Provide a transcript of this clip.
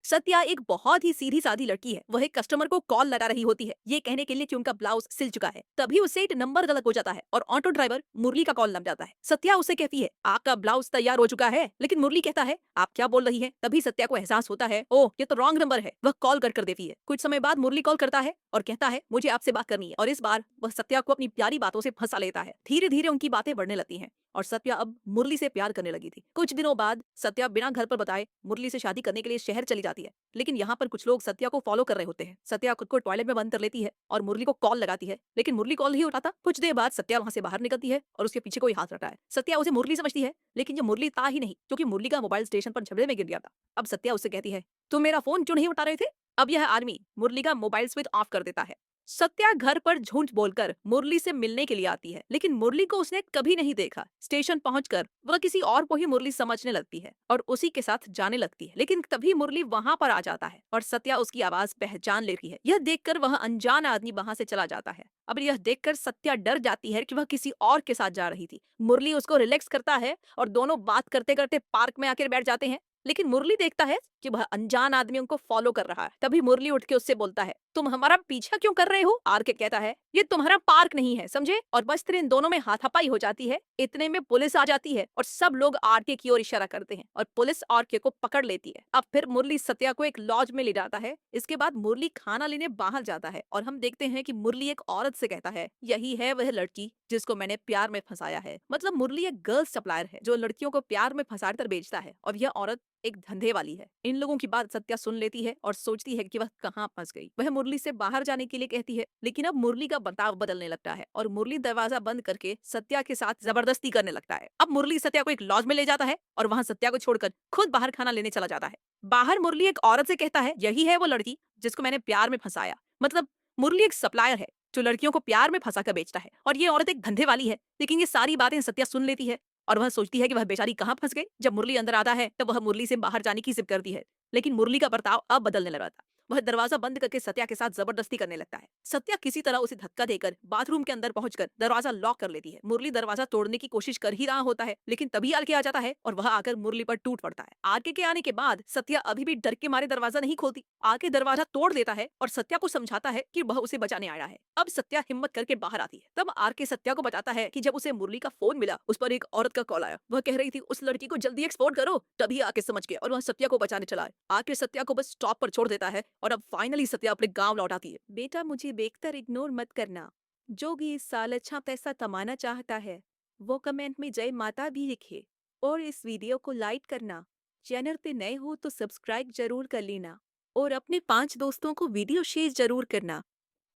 सत्या एक बहुत ही सीधी सादी लड़की है। वह एक कस्टमर को कॉल लगा रही होती है, ये कहने के लिए कि उनका ब्लाउज सिल चुका है। तभी उससे एक नंबर गलत हो जाता है और ऑटो ड्राइवर मुरली का कॉल लग जाता है। सत्या उसे कहती है, आपका ब्लाउज तैयार हो चुका है। लेकिन मुरली कहता है, आप क्या बोल रही है। तभी सत्या को एहसास होता है, ओह ये तो रॉन्ग नंबर है। वह कॉल कर देती है। कुछ समय बाद मुरली कॉल करता है और कहता है, मुझे आपसे बात करनी है। और इस बार वह सत्या को अपनी प्यारी बातों से फंसा लेता है। धीरे धीरे उनकी बातें बढ़ने लगती हैं और सत्या अब मुरली से प्यार करने लगी थी। कुछ दिनों बाद सत्या बिना घर पर बताए मुरली से शादी करने के लिए शहर चली जाती है। लेकिन यहाँ पर कुछ लोग सत्या को फॉलो कर रहे होते हैं। सत्या खुद को टॉयलेट में बंद कर लेती है और मुरली को कॉल लगाती है, लेकिन मुरली कॉल नहीं उठाता। कुछ देर बाद सत्या वहां से बाहर निकलती है और उसके पीछे कोई हाथ रखा है। सत्या उसे मुरली समझती है, लेकिन ये मुरली था ही नहीं, क्योंकि मुरली का मोबाइल स्टेशन पर झगड़े में गिर गया था। अब सत्या उससे कहती है, तुम मेरा फोन क्यों नहीं उठा रहे थे। अब यह आदमी मुरली का मोबाइल स्विच ऑफ कर देता है। सत्या घर पर झूठ बोलकर मुरली से मिलने के लिए आती है, लेकिन मुरली को उसने कभी नहीं देखा। स्टेशन पहुंचकर वह किसी और को ही मुरली समझने लगती है और उसी के साथ जाने लगती है। लेकिन तभी मुरली वहां पर आ जाता है और सत्या उसकी आवाज पहचान लेती है। यह देखकर वह अनजान आदमी वहां से चला जाता है। अब यह देखकर सत्या डर जाती है कि वह किसी और के साथ जा रही थी। मुरली उसको रिलैक्स करता है और दोनों बात करते करते पार्क में आकर बैठ जाते हैं। लेकिन मुरली देखता है कि वह अनजान आदमी उनको फॉलो कर रहा है। तभी मुरली उठ के उससे बोलता है, तुम हमारा पीछा क्यों कर रहे हो। आरके कहता है, ये तुम्हारा पार्क नहीं है, समझे। और बस फिर इन दोनों में हाथापाई हो जाती है। इतने में पुलिस आ जाती है और सब लोग आरके की ओर इशारा करते हैं और पुलिस आरके को पकड़ लेती है। अब फिर मुरली सत्या को एक लॉज में ले जाता है। इसके बाद मुरली खाना लेने बाहर जाता है और हम देखते हैं कि मुरली एक औरत से कहता है, यही है वह लड़की जिसको मैंने प्यार में फंसाया है। मतलब मुरली एक गर्ल सप्लायर है जो लड़कियों को प्यार में फंसा कर बेचता है और यह औरत एक धंधे वाली है। इन लोगों की बात सत्या सुन लेती है और सोचती है कि वह कहाँ फंस गई। वह मुरली से बाहर जाने के लिए कहती है, लेकिन अब मुरली का बर्ताव बदलने लगता है और मुरली दरवाजा बंद करके सत्या के साथ जबरदस्ती करने लगता है। अब मुरली सत्या को एक लॉज में ले जाता है और वहां सत्या को छोड़कर खुद बाहर खाना लेने चला जाता है। बाहर मुरली एक औरत से कहता है, यही है वो लड़की जिसको मैंने प्यार में फंसाया। मतलब मुरली एक सप्लायर है जो लड़कियों को प्यार में फंसा कर बेचता है और ये औरत एक धंधे वाली है। लेकिन ये सारी बातें सत्या सुन लेती है और वह सोचती है कि वह बेचारी कहाँ फंस गई। जब मुरली अंदर आता है तब वह मुरली से बाहर जाने की जिद करती है, लेकिन मुरली का बर्ताव अब बदलने लगा था। वह दरवाजा बंद करके सत्या के साथ जबरदस्ती करने लगता है। सत्या किसी तरह उसे धक्का देकर बाथरूम के अंदर पहुंचकर दरवाजा लॉक कर लेती है। मुरली दरवाजा तोड़ने की कोशिश कर ही रहा होता है, लेकिन तभी आरके आ जाता है और वह आकर मुरली पर टूट पड़ता है। आरके के आने के बाद सत्या अभी भी डर के मारे दरवाजा नहीं खोलती। आरके दरवाजा तोड़ देता है और सत्या को समझाता है कि वह उसे बचाने आया है। अब सत्या हिम्मत करके बाहर आती है। तब आरके सत्या को बताता है कि जब उसे मुरली का फोन मिला उस पर एक औरत का कॉल आया। वह कह रही थी, उस लड़की को जल्दी एक्सपोर्ट करो। तभी आके समझ गया और वह सत्या को बचाने चला है। आके सत्या को बस स्टॉप पर छोड़ देता है और अब फाइनली सत्या अपने गांव लौट आती है। बेटा मुझे देखकर इग्नोर मत करना। जो भी इस साल अच्छा पैसा कमाना चाहता है वो कमेंट में जय माता भी लिखे और इस वीडियो को लाइक करना। चैनल पे नए हो तो सब्सक्राइब जरूर कर लेना और अपने 5 दोस्तों को वीडियो शेयर जरूर करना।